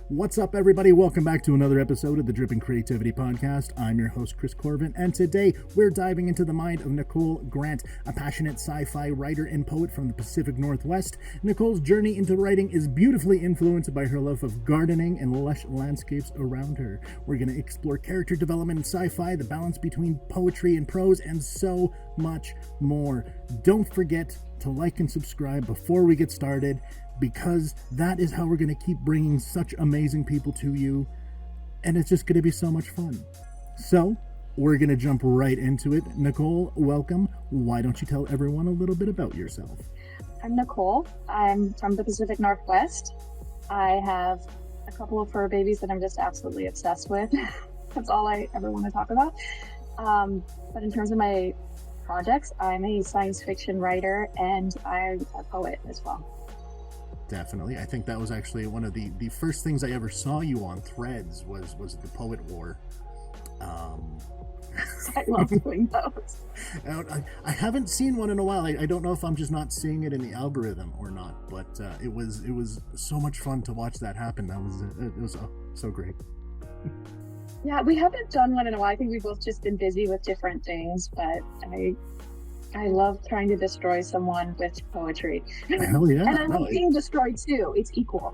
What's up, everybody? Welcome back to another episode of the Dripping Creativity Podcast. I'm your host, Chris Corvan, and today we're diving into the mind of Nicole Grant, a passionate sci-fi writer and poet from the Pacific Northwest. Nicole's journey into writing is beautifully influenced by her love of gardening and lush landscapes around her. We're going to explore character development in sci-fi, the balance between poetry and prose, and so much more. Don't forget to like and subscribe before we get started, because that is how we're going to keep bringing such amazing people to you, and it's just going to be so much fun. So, we're going to jump right into it. Nicole, welcome. Why don't you tell everyone a little bit about yourself? I'm Nicole. I'm from the Pacific Northwest. I have a couple of fur babies that I'm just absolutely obsessed with. That's all I ever want to talk about. But in terms of my projects, I'm a science fiction writer and I'm a poet as well. Definitely. I think that was actually one of the first things I ever saw you on Threads was the Poet War. I love doing those. I haven't seen one in a while. I don't know if I'm just not seeing it in the algorithm or not, but it was so much fun to watch that happen. It was so great. Yeah, we haven't done one in a while. I think we've both just been busy with different things, but I love trying to destroy someone with poetry. Hell yeah. And I love being destroyed too. It's equal.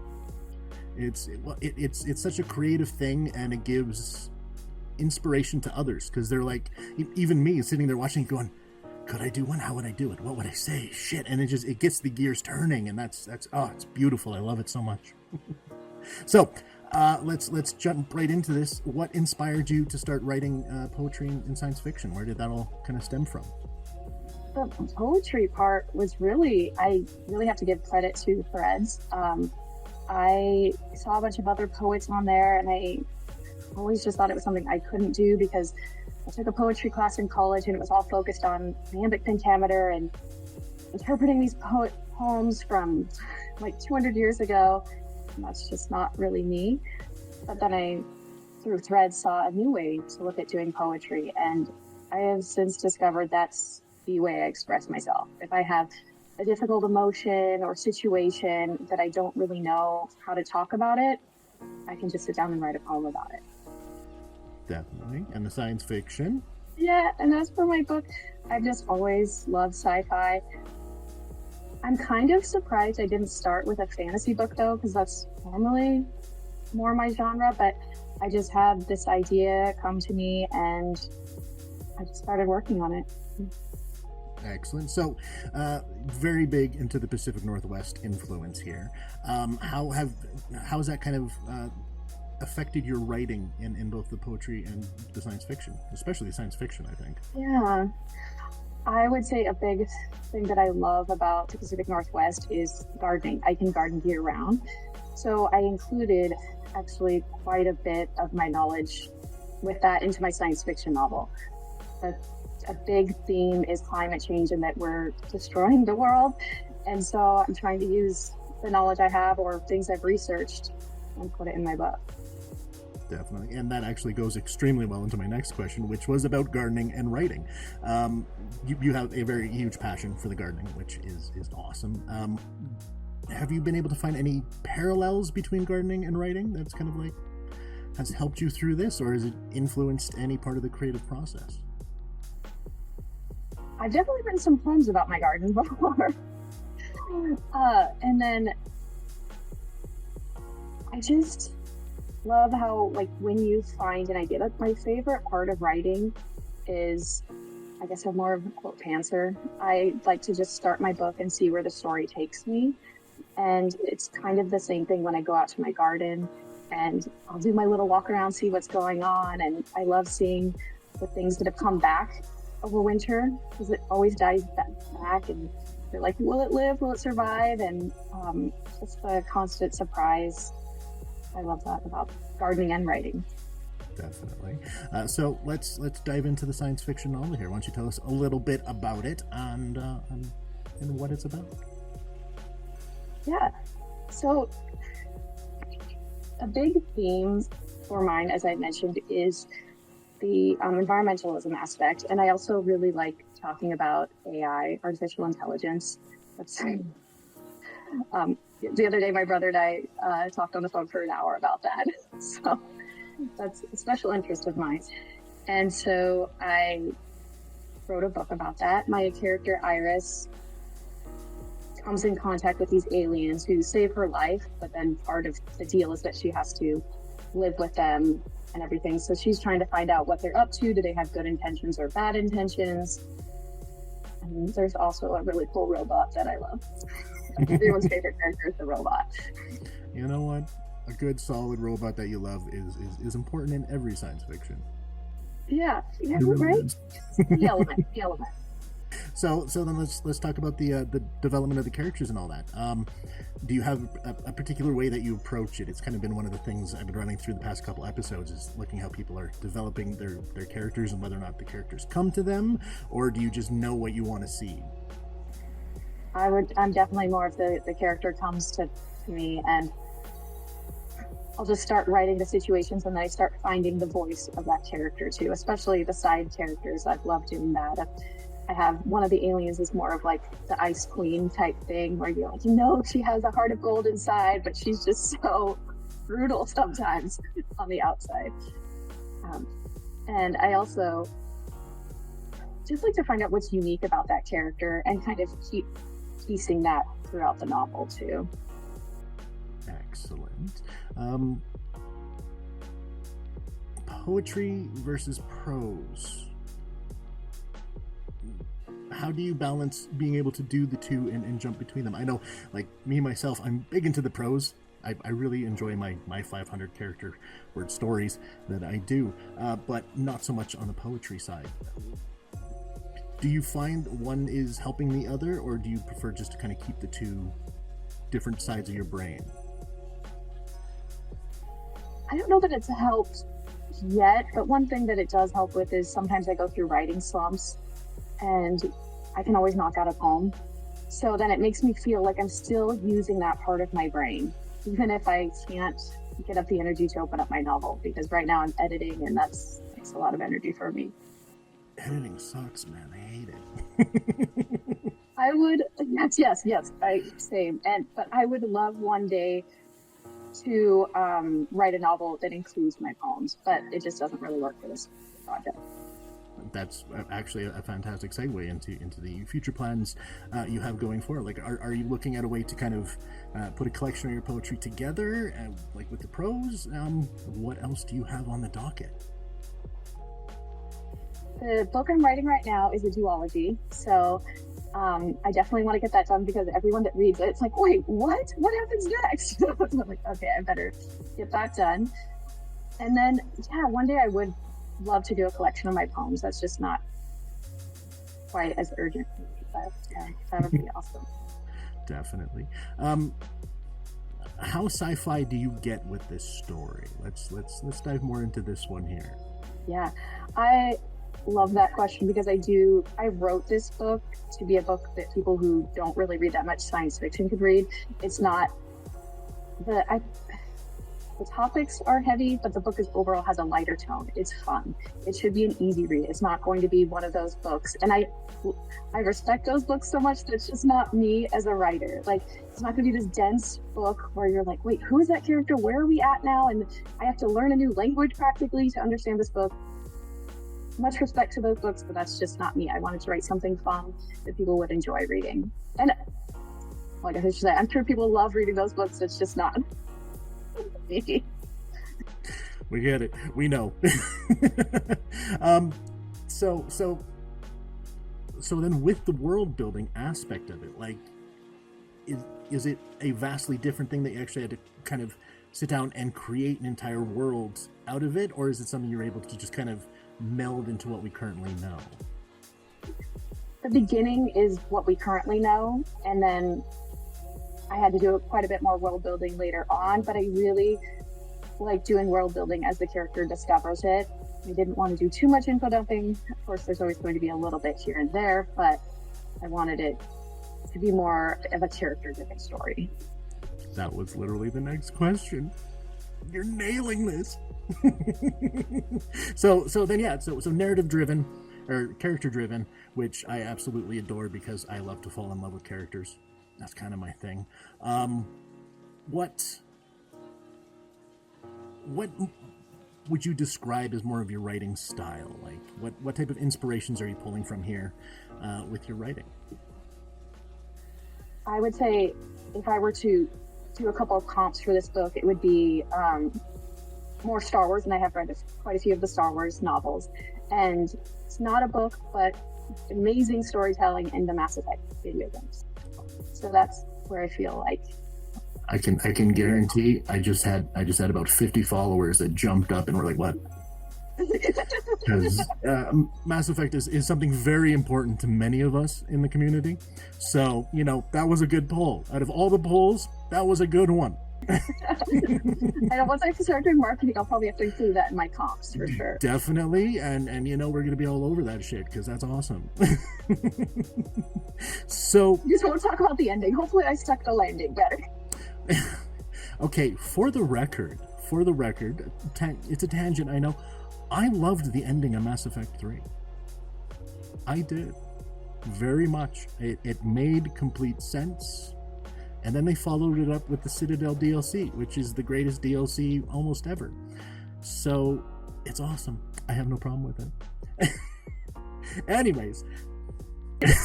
It's such a creative thing, and it gives inspiration to others, because they're like, even me sitting there watching going, could I do one? How would I do it? What would I say? Shit. And it gets the gears turning, and that's it's beautiful. I love it so much. So let's jump right into this. What inspired you to start writing poetry in science fiction? Where did that all kind of stem from? The poetry part was I really have to give credit to Threads. I saw a bunch of other poets on there, and I always just thought it was something I couldn't do, because I took a poetry class in college and it was all focused on iambic pentameter and interpreting these poems from like 200 years ago. And that's just not really me. But then I, through Threads, saw a new way to look at doing poetry, and I have since discovered that's the way I express myself. If I have a difficult emotion or situation that I don't really know how to talk about it, I can just sit down and write a poem about it. Definitely. And the science fiction? Yeah, and as for my book, I've just always loved sci-fi. I'm kind of surprised I didn't start with a fantasy book though, because that's normally more my genre, but I just had this idea come to me and I just started working on it. Excellent. So, very big into the Pacific Northwest influence here. How has that kind of affected your writing in both the poetry and the science fiction, especially the science fiction, I think? Yeah, I would say a big thing that I love about the Pacific Northwest is gardening. I can garden year round. So I included actually quite a bit of my knowledge with that into my science fiction novel. A big theme is climate change and that we're destroying the world. And so I'm trying to use the knowledge I have or things I've researched and put it in my book. Definitely. And that actually goes extremely well into my next question, which was about gardening and writing. You have a very huge passion for the gardening, which is awesome. Have you been able to find any parallels between gardening and writing that's kind of like has helped you through this, or has it influenced any part of the creative process? I've definitely written some poems about my garden before. And then I just love how, like, when you find an idea, like my favorite part of writing is, I guess I'm more of a quote pantser. I like to just start my book and see where the story takes me. And it's kind of the same thing when I go out to my garden and I'll do my little walk around, see what's going on. And I love seeing the things that have come back over winter, because it always dies back, and they're like, will it live, will it survive? And just the constant surprise. I love that about gardening and writing. Definitely. So let's dive into the science fiction novel here. Why don't you tell us a little bit about it and what it's about? Yeah, so a big theme for mine, as I mentioned, is the environmentalism aspect. And I also really like talking about AI, artificial intelligence. That's The other day, my brother and I talked on the phone for an hour about that. So that's a special interest of mine. And so I wrote a book about that. My character, Iris, comes in contact with these aliens who save her life, but then part of the deal is that she has to live with them and everything. So she's trying to find out what they're up to. Do they have good intentions or bad intentions? And there's also a really cool robot that I love. Everyone's favorite character is the robot. You know what? A good, solid robot that you love is important in every science fiction. Yeah, really right? The element. So then let's talk about the development of the characters and all that. Do you have a particular way that you approach it? It's kind of been one of the things I've been running through the past couple episodes, is looking how people are developing their characters and whether or not the characters come to them, or do you just know what you want to see? I'm definitely more of the character comes to me, and I'll just start writing the situations, and then I start finding the voice of that character too, especially the side characters. I've loved doing that. I have one of the aliens is more of like the Ice Queen type thing, where you're like, she has a heart of gold inside, but she's just so brutal sometimes on the outside. And I also just like to find out what's unique about that character and kind of keep piecing that throughout the novel too. Excellent. Poetry versus prose. How do you balance being able to do the two and jump between them? I know, like me, myself, I'm big into the prose. I really enjoy my 500 character word stories that I do, but not so much on the poetry side. Do you find one is helping the other, or do you prefer just to kind of keep the two different sides of your brain? I don't know that it's helped yet, but one thing that it does help with is sometimes I go through writing slumps, and I can always knock out a poem. So then it makes me feel like I'm still using that part of my brain, even if I can't get up the energy to open up my novel, because right now I'm editing, and that takes a lot of energy for me. Editing sucks, man. I hate it. I would, yes, same. But I would love one day to write a novel that includes my poems, but it just doesn't really work for this project. That's actually a fantastic segue into the future plans you have going forward. Like, are you looking at a way to kind of put a collection of your poetry together, like with the prose? What else do you have on the docket? The book I'm writing right now is a duology, so I definitely want to get that done, because everyone that reads it, it's like, wait, what? What happens next? So I'm like, okay, I better get that done. And then, one day I would love to do a collection of my poems. That's just not quite as urgent for me, but that would be awesome. Definitely. How sci-fi do you get with this story? Let's dive more into this one here. Yeah, I love that question, because I wrote this book to be a book that people who don't really read that much science fiction could read. It's not the topics are heavy, but the book overall has a lighter tone. It's fun. It should be an easy read. It's not going to be one of those books. And I respect those books so much that it's just not me as a writer. Like, it's not going to be this dense book where you're like, wait, who is that character? Where are we at now? And I have to learn a new language practically to understand this book. Much respect to those books, but that's just not me. I wanted to write something fun that people would enjoy reading. And like I should say, I'm sure people love reading those books. It's just not me. We get it. We know. So then, with the world building aspect of it, like, is it a vastly different thing that you actually had to kind of sit down and create an entire world out of it, or is it something you're able to just kind of meld into what we currently know? The beginning is what we currently know, and then I had to do quite a bit more world building later on, but I really like doing world building as the character discovers it. I didn't want to do too much info dumping. Of course, there's always going to be a little bit here and there, but I wanted it to be more of a character-driven story. That was literally the next question. You're nailing this. So narrative driven or character driven, which I absolutely adore, because I love to fall in love with characters. That's kind of my thing. what would you describe as more of your writing style? Like, what type of inspirations are you pulling from here with your writing? I would say if I were to do a couple of comps for this book, it would be more Star Wars, and I have read quite a few of the Star Wars novels. And it's not a book, but amazing storytelling in the Mass Effect video games. So that's where I feel like I can guarantee I just had about 50 followers that jumped up and were like, what? Because Mass Effect is something very important to many of us in the community. So, that was a good poll. Out of all the polls, that was a good one. And once I start doing marketing, I'll probably have to include that in my comps for sure. Definitely, and we're gonna be all over that shit because that's awesome. So you just want to talk about the ending. Hopefully, I stuck the landing better. Okay, for the record, it's a tangent, I know. I loved the ending of Mass Effect 3. I did, very much. It made complete sense. And then they followed it up with the Citadel DLC, which is the greatest DLC almost ever. So it's awesome. I have no problem with it. Anyways.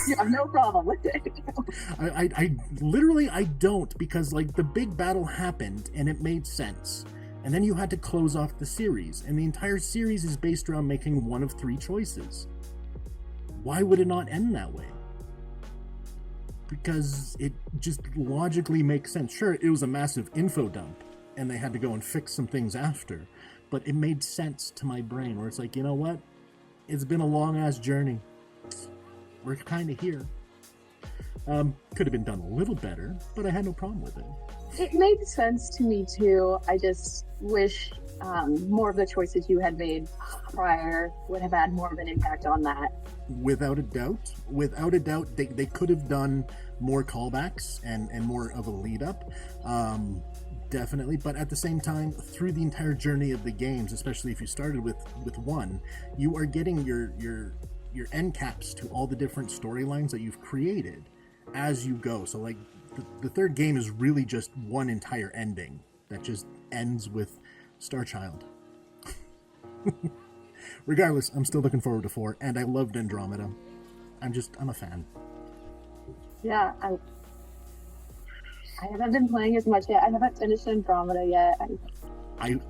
You have no problem with it. I literally, I don't, because like the big battle happened and it made sense. And then you had to close off the series. And the entire series is based around making one of three choices. Why would it not end that way? Because it just logically makes sense. Sure, it was a massive info dump and they had to go and fix some things after, but it made sense to my brain where it's like, you know what? It's been a long ass journey. We're kind of here. Could have been done a little better, but I had no problem with it. It made sense to me too. I just wish more of the choices you had made prior would have had more of an impact on that. Without a doubt, they could have done more callbacks and more of a lead up, definitely. But at the same time, through the entire journey of the games, especially if you started with one, you are getting your end caps to all the different storylines that you've created as you go. So like the third game is really just one entire ending that just ends with Starchild. Regardless, I'm still looking forward to 4, and I loved Andromeda. I'm a fan. Yeah, I haven't been playing as much yet. I haven't finished Andromeda yet.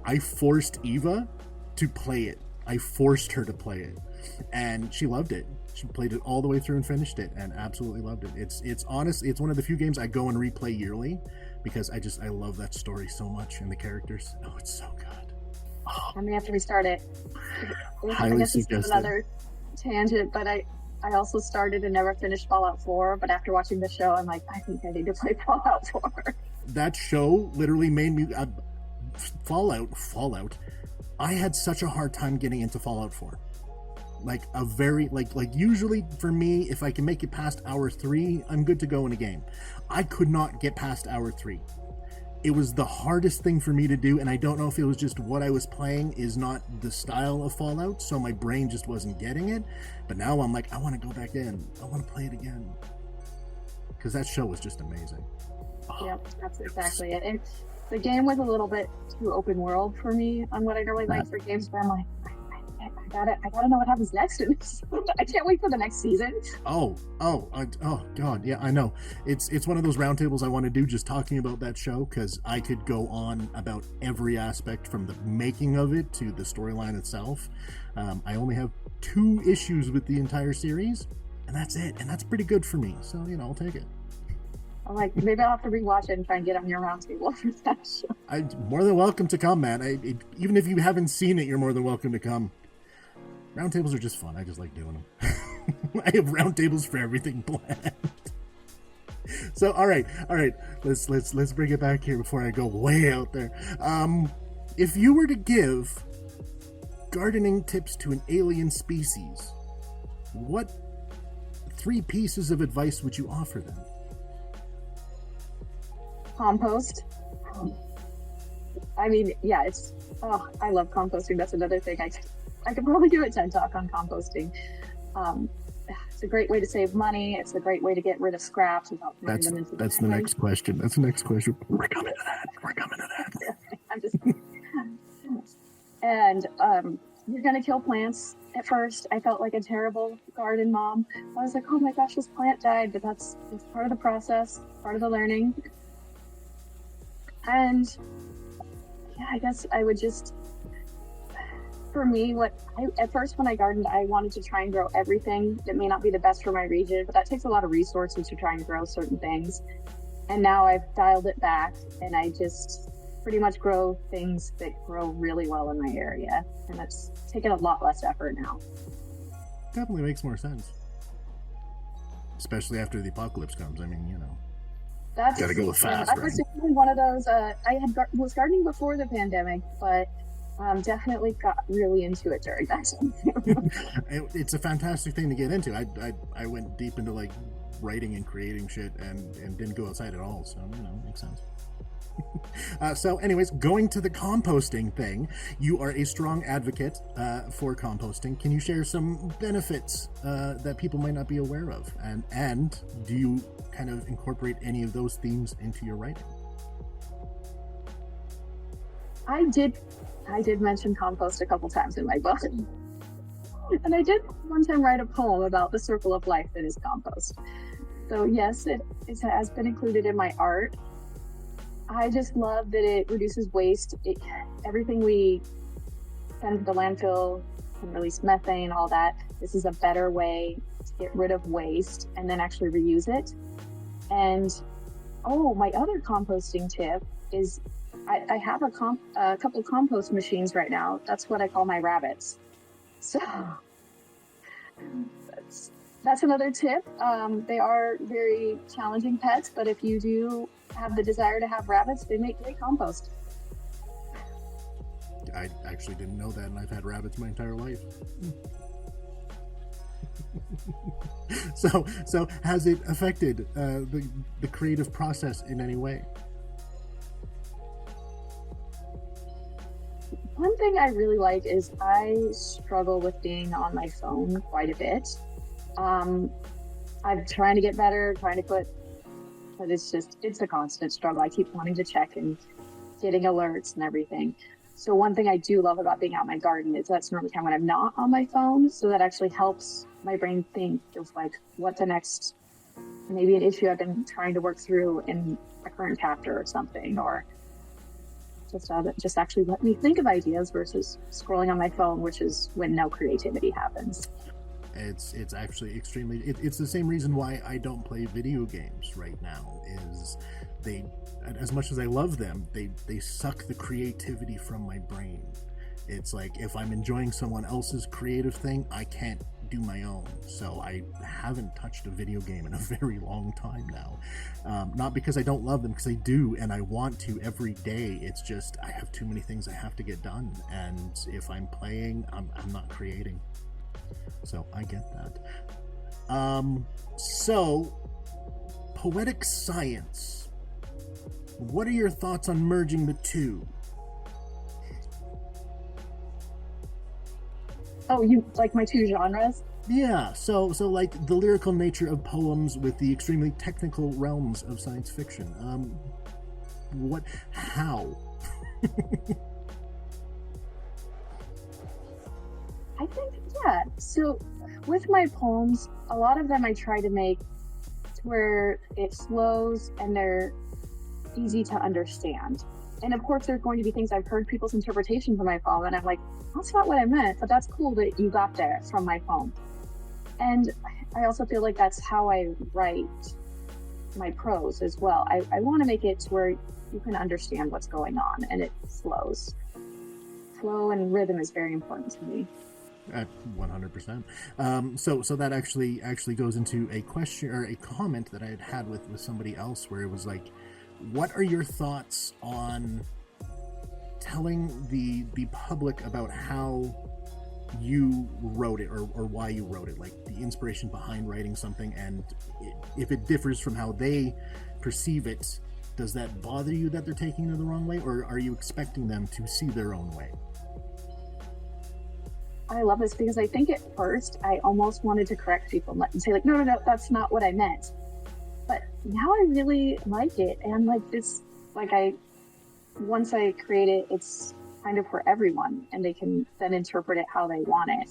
I forced Eva to play it. I forced her to play it, and she loved it. She played it all the way through and finished it, and absolutely loved it. It's honest. It's one of the few games I go and replay yearly because I love that story so much and the characters. Oh, it's so good. I may have to restart it. Highly I guess this is another tangent, but I also started and never finished Fallout 4, but after watching the show, I'm like, I think I need to play Fallout 4. That show literally made me... Fallout. I had such a hard time getting into Fallout 4. Like, usually for me, if I can make it past hour 3, I'm good to go in a game. I could not get past hour 3. It was the hardest thing for me to do, and I don't know if it was just what I was playing is not the style of Fallout, so my brain just wasn't getting it. But now I'm like, I want to go back in. I want to play it again. Because that show was just amazing. Yep, that's exactly it. And the game was a little bit too open world for me on what I normally like for games, but I'm like, I gotta know what happens next in this. I can't wait for the next season. Oh God, yeah, I know. It's one of those roundtables I want to do just talking about that show, because I could go on about every aspect from the making of it to the storyline itself. I only have 2 issues with the entire series, and that's it, and that's pretty good for me. So I'll take it. I'm like, maybe I'll have to rewatch it and try and get on your roundtable for that show. I'm more than welcome to come, man. Even if you haven't seen it, you're more than welcome to come. Roundtables are just fun. I just like doing them. I have roundtables for everything planned. So, all right. Let's bring it back here before I go way out there. If you were to give gardening tips to an alien species, what 3 pieces of advice would you offer them? Compost. I mean, yeah, I love composting. That's another thing. I could probably do a TED Talk on composting. It's a great way to save money. It's a great way to get rid of scraps without throwing them into that's the next question. That's the next question. We're coming to that. I'm just and you're gonna kill plants. At first, I felt like a terrible garden mom. I was like, oh my gosh, this plant died, but it's part of the process, part of the learning. And yeah, I guess I would just, for me, at first when I gardened, I wanted to try and grow everything that may not be the best for my region, but that takes a lot of resources to try and grow certain things. And now I've dialed it back, and I just pretty much grow things that grow really well in my area. And that's taken a lot less effort now. Definitely makes more sense. Especially after the apocalypse comes. I mean, you know, gotta go fast. I was definitely one of those. I was gardening before the pandemic, but definitely got really into it during that time. It's a fantastic thing to get into. I went deep into like writing and creating shit and didn't go outside at all. So, you know, makes sense. So anyways, going to the composting thing, you are a strong advocate for composting. Can you share some benefits that people might not be aware of? And do you kind of incorporate any of those themes into your writing? I did mention compost a couple times in my book. And I did one time write a poem about the circle of life that is compost. So yes, it has been included in my art. I just love that it reduces waste. Everything we send to the landfill can release methane, all that. This is a better way to get rid of waste and then actually reuse it. And my other composting tip is I have a couple compost machines right now. That's what I call my rabbits. So that's another tip. They are very challenging pets, but if you do have the desire to have rabbits, they make great compost. I actually didn't know that, and I've had rabbits my entire life. So has it affected the creative process in any way? One thing I really like is I struggle with being on my phone quite a bit. I'm trying to get better, but it's a constant struggle. I keep wanting to check and getting alerts and everything. So one thing I do love about being out in my garden is that's normally time when I'm not on my phone. So that actually helps my brain think of like what the next, maybe an issue I've been trying to work through in a current chapter or something, or just actually let me think of ideas versus scrolling on my phone, which is when no creativity happens. It's actually extremely, it's the same reason why I don't play video games right now, is they, as much as I love them, they suck the creativity from my brain. It's like if I'm enjoying someone else's creative thing, I can't do my own. So I haven't touched a video game in a very long time now. Not because I don't love them, because I do and I want to every day. It's just I have too many things I have to get done, and if I'm playing, I'm not creating. So I get that. So poetic science. What are your thoughts on merging the two? Oh, you like my two genres? Yeah, so like the lyrical nature of poems with the extremely technical realms of science fiction. How? I think, yeah. So with my poems, a lot of them I try to make to where it flows and they're easy to understand. And of course, there's going to be things I've heard people's interpretations of my poem, and I'm like, that's not what I meant, but that's cool that you got there from my poem. And I also feel like that's how I write my prose as well. I want to make it to where you can understand what's going on and it flows. Flow and rhythm is very important to me. 100%. So that actually goes into a question or a comment that I had with somebody else, where it was like, what are your thoughts on telling the public about how you wrote it, or why you wrote it, like the inspiration behind writing something, and if it differs from how they perceive it, does that bother you that they're taking it the wrong way, or are you expecting them to see their own way? I love this because I think at first I almost wanted to correct people and say like, no, no, no, that's not what I meant. But now I really like it. And like this, like once I create it, it's kind of for everyone and they can then interpret it how they want it.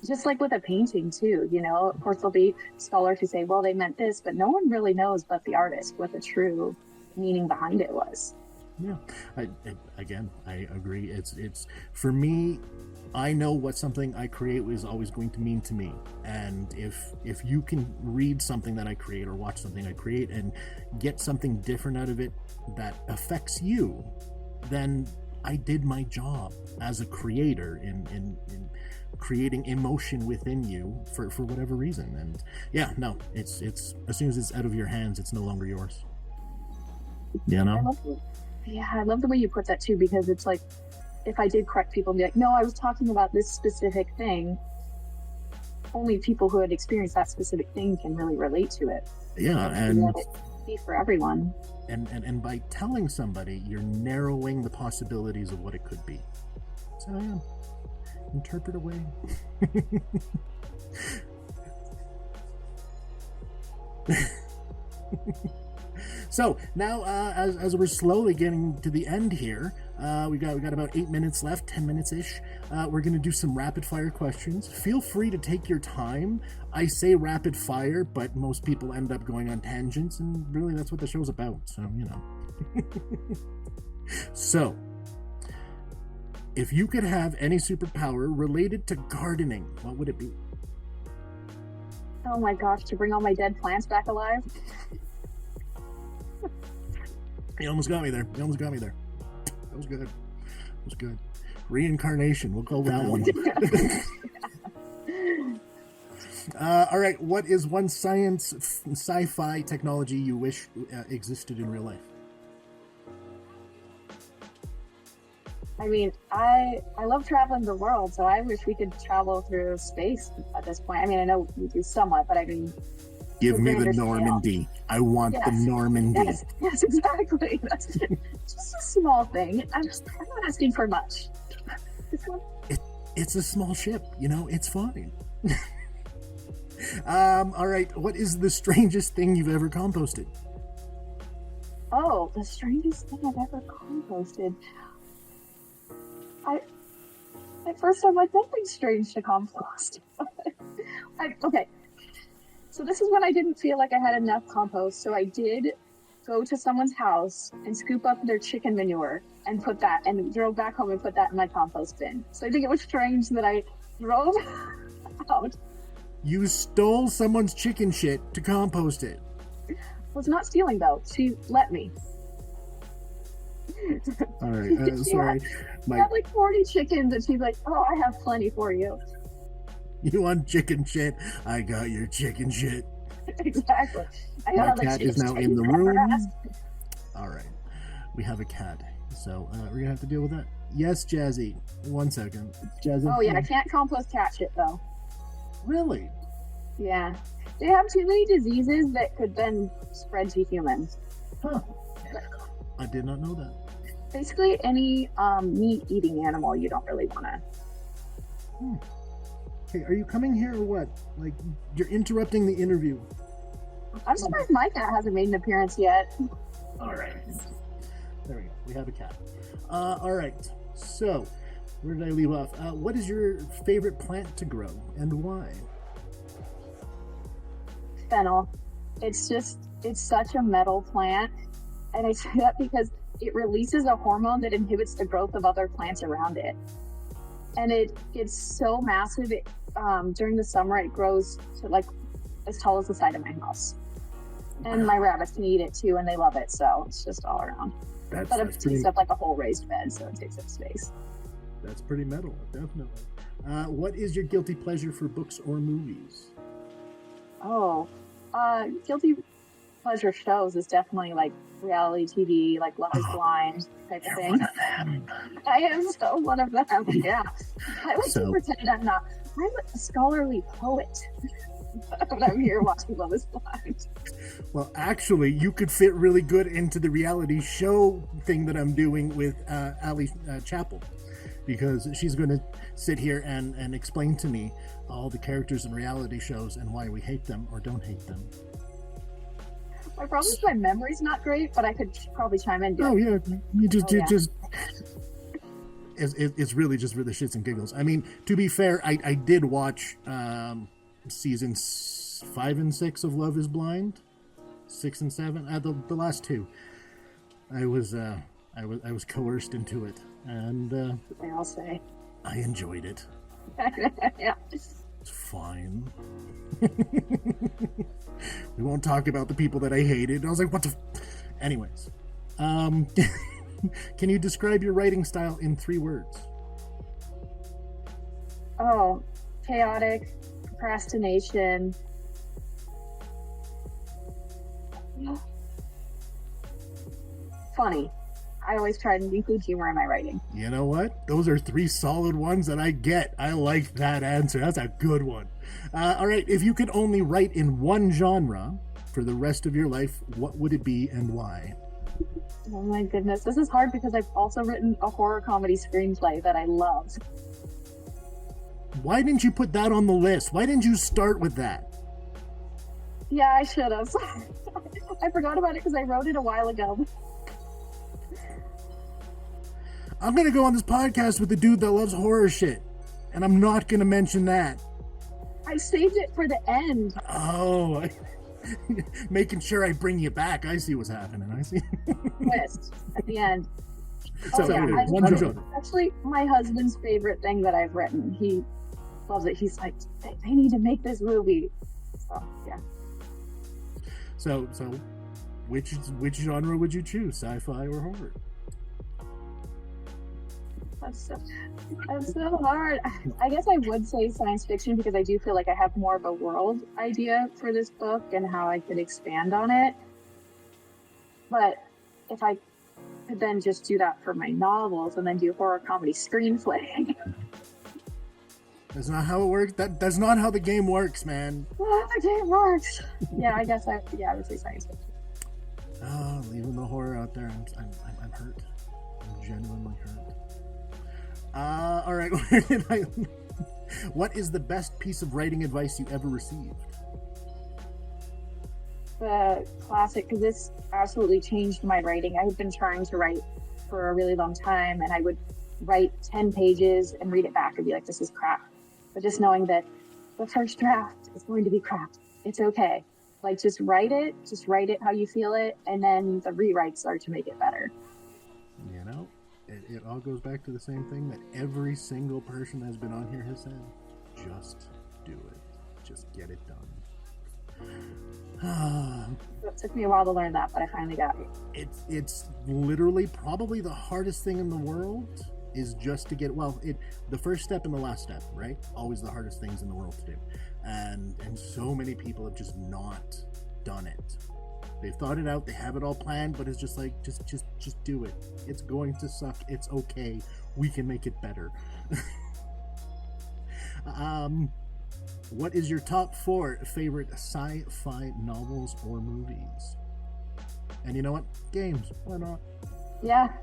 Just like with a painting too, you know, of course there'll be scholars who say, well, they meant this, but no one really knows but the artist what the true meaning behind it was. Yeah, I agree. It's for me, I know what something I create is always going to mean to me. And if you can read something that I create or watch something I create and get something different out of it that affects you, then I did my job as a creator in creating emotion within you for whatever reason. And yeah, no, it's as soon as it's out of your hands, it's no longer yours. You know? I love the way you put that too, because it's like, if I did correct people and be like, no, I was talking about this specific thing, only people who had experienced that specific thing can really relate to it. Yeah, and be for everyone. And by telling somebody, you're narrowing the possibilities of what it could be. So yeah, interpret away. So now, as we're slowly getting to the end here, we got about 8 minutes left, 10 minutes ish. We're gonna do some rapid fire questions. Feel free to take your time. I say rapid fire, but most people end up going on tangents, and really that's what the show's about. So you know. So, if you could have any superpower related to gardening, what would it be? Oh my gosh, to bring all my dead plants back alive. You almost got me there. That was good. That was good. Reincarnation. We'll go with that one. All right. What is one sci-fi technology you wish existed in real life? I mean, I love traveling the world, so I wish we could travel through space at this point. I mean, I know we do somewhat, but I mean... Give me the Normandy. I want the Normandy. Yes, exactly. That's just a small thing. I'm not asking for much. It's a small ship, you know, it's fine. All right, what is the strangest thing you've ever composted? Oh, the strangest thing I've ever composted. At first I'm like, nothing's strange to compost. Okay. So this is when I didn't feel like I had enough compost. So I did go to someone's house and scoop up their chicken manure and put that, and drove back home and put that in my compost bin. So I think it was strange that I drove out. You stole someone's chicken shit to compost it. Well, it's not stealing though. She let me. All right, sorry. I had like 40 chickens and she's like, oh, I have plenty for you. You want chicken shit? I got your chicken shit. Exactly. My cat is now in the room. All right. We have a cat. So we're going to have to deal with that. Yes, Jazzy. 1 second. Jazzy. Oh, yeah. I can't compost cat shit, though. Really? Yeah. They have too many diseases that could then spread to humans. Huh. I did not know that. Basically, any meat-eating animal you don't really want to. Okay, are you coming here or what? Like, you're interrupting the interview. I'm surprised my cat hasn't made an appearance yet. All right. There we go. We have a cat. All right. So, where did I leave off? What is your favorite plant to grow and why? Fennel. It's such a metal plant. And I say that because it releases a hormone that inhibits the growth of other plants around it. And it gets so massive, during the summer, it grows to like as tall as the side of my house. And my rabbits can eat it too, and they love it. So it's just all around. But it takes up like a whole raised bed, so it takes up space. That's pretty metal, definitely. What is your guilty pleasure for books or movies? Oh, guilty pleasure shows is definitely like reality TV, like Love is Blind type of thing. One of them. I am so one of them. Yeah, I like to pretend I'm not. I'm a scholarly poet. When I'm here watching Love is Blind. Well, actually, you could fit really good into the reality show thing that I'm doing with Ali Chappell. because she's going to sit here and explain to me all the characters in reality shows and why we hate them or don't hate them. My problem is my memory's not great, but I could probably chime in. Oh yeah, it's really just for the shits and giggles. I mean, to be fair, I did watch seasons 5 and 6 of Love Is Blind, 6 and 7, the last two. I was coerced into it, and I'll say I enjoyed it. Yeah, it's fine. We won't talk about the people that I hated. I was like, what the? Anyways, can you describe your writing style in 3 words? Oh, chaotic, procrastination. Funny. I always try to include humor in my writing. You know what? Those are 3 solid ones that I get. I like that answer. That's a good one. All right. If you could only write in one genre for the rest of your life, what would it be and why? Oh my goodness. This is hard because I've also written a horror comedy screenplay that I love. Why didn't you put that on the list? Why didn't you start with that? Yeah, I should have. I forgot about it because I wrote it a while ago. I'm going to go on this podcast with the dude that loves horror shit, and I'm not going to mention that. I saved it for the end. Oh, making sure I bring you back. I see what's happening. I see. Twist at the end. So, one genre. Actually, my husband's favorite thing that I've written. He loves it. He's like, they need to make this movie. So, yeah. So, which genre would you choose, sci-fi or horror? That's so hard. I guess I would say science fiction because I do feel like I have more of a world idea for this book and how I could expand on it. But if I could then just do that for my novels and then do horror comedy screenplay. That's not how it works. That's not how the game works, man. Well, the game works. Yeah, I guess I would say science fiction. Oh, leaving the horror out there. I'm hurt. I'm genuinely hurt. All right. What is the best piece of writing advice you ever received? The classic, because this absolutely changed my writing. I had been trying to write for a really long time, and I would write 10 pages and read it back and be like, this is crap. But just knowing that the first draft is going to be crap. It's okay. Like, just write it how you feel it, and then the rewrites are to make it better. You know, it all goes back to the same thing that every single person that's been on here has said. Just do it. Just get it done. It took me a while to learn that, but I finally got it. It's literally probably the hardest thing in the world is just to get, the first step and the last step, right? Always the hardest things in the world to do. And so many people have just not done it. They've thought it out, they have it all planned, but it's just like, just do it. It's going to suck. It's okay. We can make it better. What is your top 4 favorite sci-fi novels or movies? And you know what? Games. Why not? Yeah.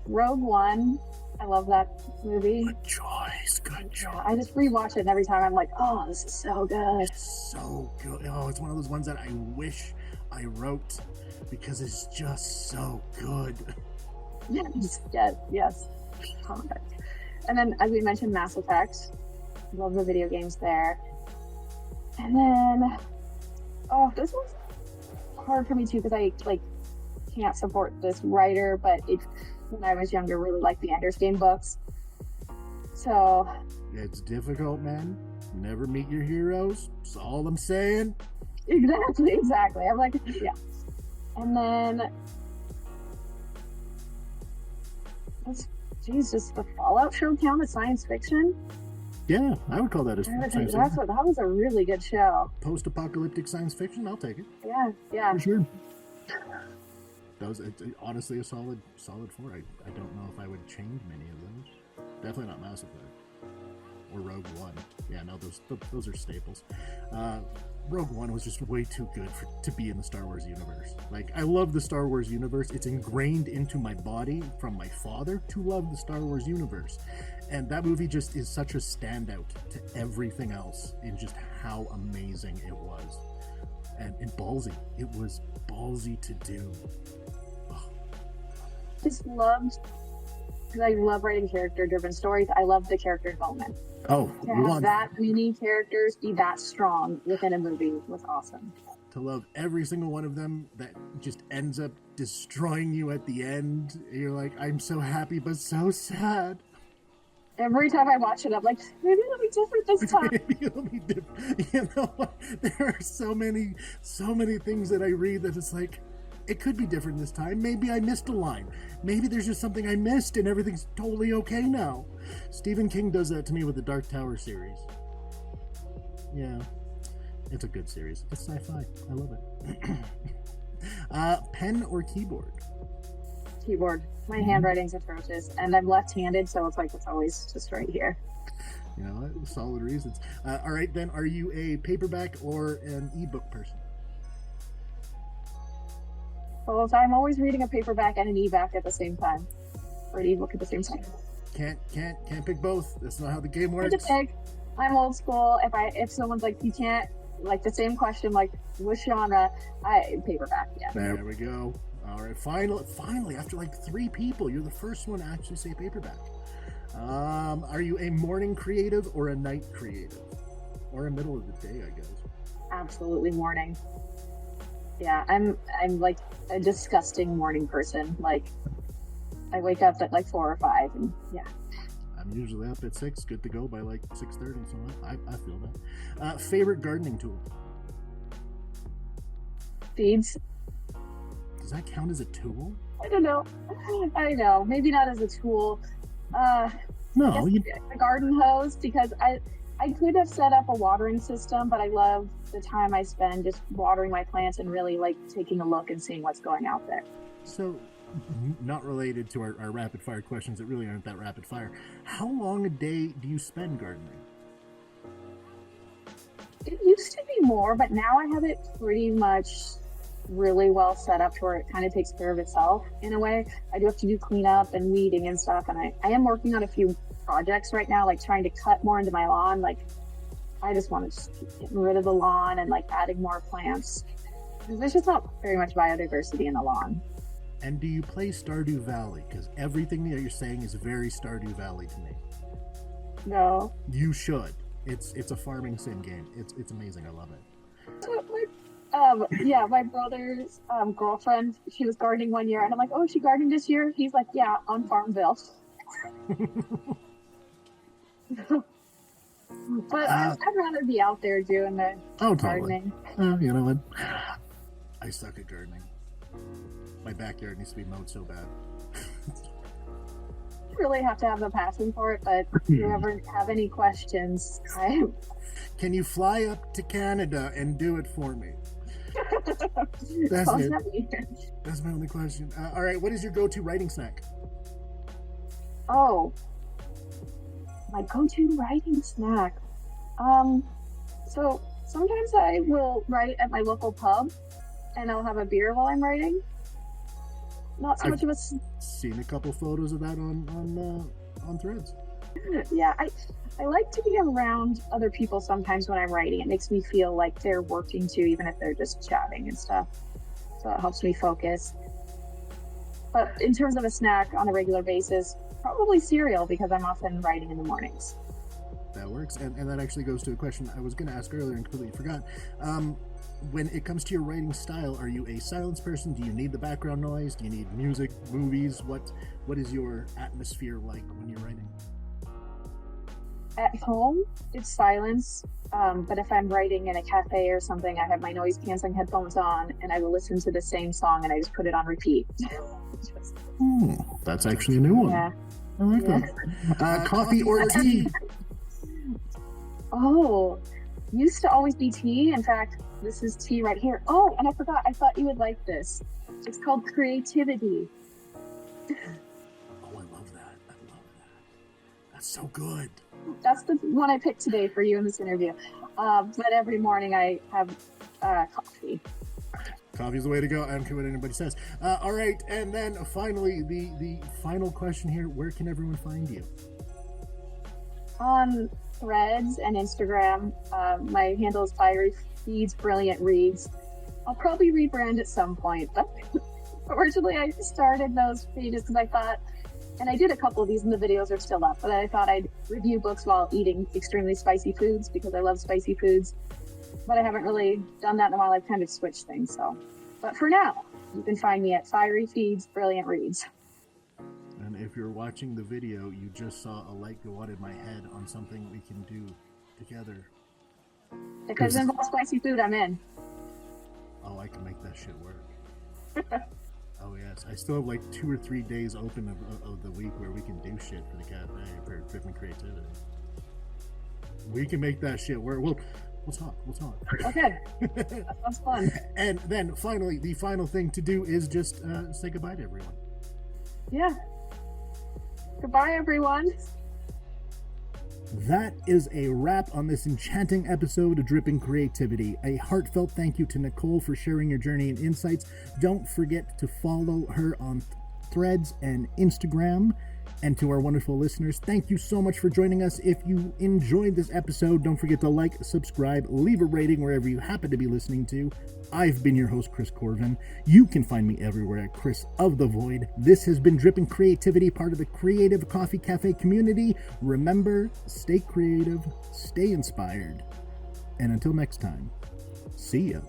Rogue One. I love that movie. Good choice. I just rewatch it, and every time I'm like, oh, this is so good. It's so good. Oh, it's one of those ones that I wish I wrote because it's just so good. Yes. Perfect. And then, as we mentioned, Mass Effect. Love the video games there. And then, this was hard for me too because I can't support this writer, but when I was younger, really liked the Ender's Game books. So it's difficult, man. Never meet your heroes. That's all I'm saying. Exactly. I'm like, yeah. And then, just the Fallout show count as science fiction? Yeah, I would call that as science fiction. That was a really good show. Post-apocalyptic science fiction, I'll take it. Yeah. For sure. That was honestly a solid 4. I don't know if I would change many of those. Definitely not Mass Effect or Rogue One. Yeah, no, those are staples. Rogue One was just way too good to be in the Star Wars universe. Like, I love the Star Wars universe. It's ingrained into my body from my father to love the Star Wars universe. And that movie just is such a standout to everything else in just how amazing it was. And ballsy. It was ballsy to do. Oh. Just loved, because I love writing character-driven stories. I love the character development. Oh, to have that many characters be that strong within a movie was awesome. To love every single one of them that just ends up destroying you at the end. You're like, I'm so happy but so sad. Every time I watch it, I'm like, maybe it'll be different this time. Maybe it'll be different. You know what? There are so many things that I read that it's like, it could be different this time. Maybe I missed a line. Maybe there's just something I missed and everything's totally okay now. Stephen King does that to me with the Dark Tower series. Yeah, it's a good series. It's sci-fi. I love it. Pen or keyboard? Keyboard. My handwriting's atrocious, and I'm left-handed, so it's like it's always just right here. You know, solid reasons. All right, then, are you a paperback or an ebook person? Well, so I'm always reading a paperback and an ebook at the same time, or an ebook at the same time. Can't pick both. That's not how the game works. I'm old school. If someone's like, you can't, like the same question, like which genre, paperback. Yeah. There we go. All right, finally, after like 3 people, you're the first one to actually say paperback. Are you a morning creative or a night creative, or a middle of the day, I guess? Absolutely morning. Yeah, I'm like a disgusting morning person. Like, I wake up at like 4 or 5, and yeah. I'm usually up at 6, good to go by like 6:30. So I feel that. Favorite gardening tool? Seeds. Does that count as a tool? I don't know. Maybe not as a tool. No, a garden hose, because I could have set up a watering system, but I love the time I spend just watering my plants and really like taking a look and seeing what's going out there. So, not related to our rapid fire questions that really aren't that rapid fire. How long a day do you spend gardening? It used to be more, but now I have it pretty much really well set up to where it kind of takes care of itself in a way. I do have to do cleanup and weeding and stuff, and I am working on a few projects right now, like trying to cut more into my lawn. Like, I just want to just keep getting rid of the lawn and like adding more plants, because there's just not very much biodiversity in the lawn. And do you play Stardew Valley? Because everything that you're saying is very Stardew Valley to me. No. You should. It's a farming sim game. It's amazing. I love it. My brother's girlfriend, she was gardening one year, and I'm like, oh, she gardened this year? He's like, yeah, on Farmville. But I'd rather be out there doing the gardening. Totally. You know what? I suck at gardening. My backyard needs to be mowed so bad. You really have to have the passion for it, but if you ever have any questions, Can you fly up to Canada and do it for me? That's it. That's my only question. All right, what is your go-to writing snack? Oh, my go-to writing snack. So sometimes I will write at my local pub, and I'll have a beer while I'm writing. Not so much of a. Seen a couple photos of that on Threads. Yeah, I like to be around other people sometimes when I'm writing. It makes me feel like they're working too, even if they're just chatting and stuff. So it helps me focus. But in terms of a snack on a regular basis, probably cereal, because I'm often writing in the mornings. That works. And that actually goes to a question I was going to ask earlier and completely forgot. When it comes to your writing style, are you a silence person? Do you need the background noise? Do you need music, movies? What is your atmosphere like when you're writing? At home, it's silence. But if I'm writing in a cafe or something, I have my noise canceling headphones on, and I will listen to the same song, and I just put it on repeat. That's actually a new one. Yeah. I like that. Coffee or tea? Oh, used to always be tea. In fact, this is tea right here. Oh, and I forgot. I thought you would like this. It's called Creativity. Oh, I love that. That's so good. That's the one I picked today for you in this interview. But every morning I have coffee. Coffee's the way to go. I don't care what anybody says. All right, and then finally, the final question here: where can everyone find you? On Threads and Instagram, my handle is Fiery Feeds Brilliant Reads. I'll probably rebrand at some point, but originally I started those pages because I thought, and I did a couple of these, and the videos are still up, but I thought I'd review books while eating extremely spicy foods because I love spicy foods. But I haven't really done that in a while. I've kind of switched things. But for now, you can find me at Fiery Feeds Brilliant Reads. And if you're watching the video, you just saw a light go out in my head on something we can do together. If it involves spicy food, I'm in. Oh, I can make that shit work. Oh yes, I still have like 2 or 3 days open of the week where we can do shit for the cafe for Dripping Creativity. We can make that shit work. We'll talk. Okay. That sounds fun. And then finally, the final thing to do is just say goodbye to everyone. Yeah. Goodbye, everyone. That is a wrap on this enchanting episode of Dripping Creativity. A heartfelt thank you to Nicole for sharing your journey and insights. Don't forget to follow her on Threads and Instagram. And to our wonderful listeners, thank you so much for joining us. If you enjoyed this episode, don't forget to like, subscribe, leave a rating wherever you happen to be listening to. I've been your host, Chris Corvan. You can find me everywhere at Chris of the Void. This has been Dripping Creativity, part of the Creative Coffee Cafe community. Remember, stay creative, stay inspired. And until next time, see ya.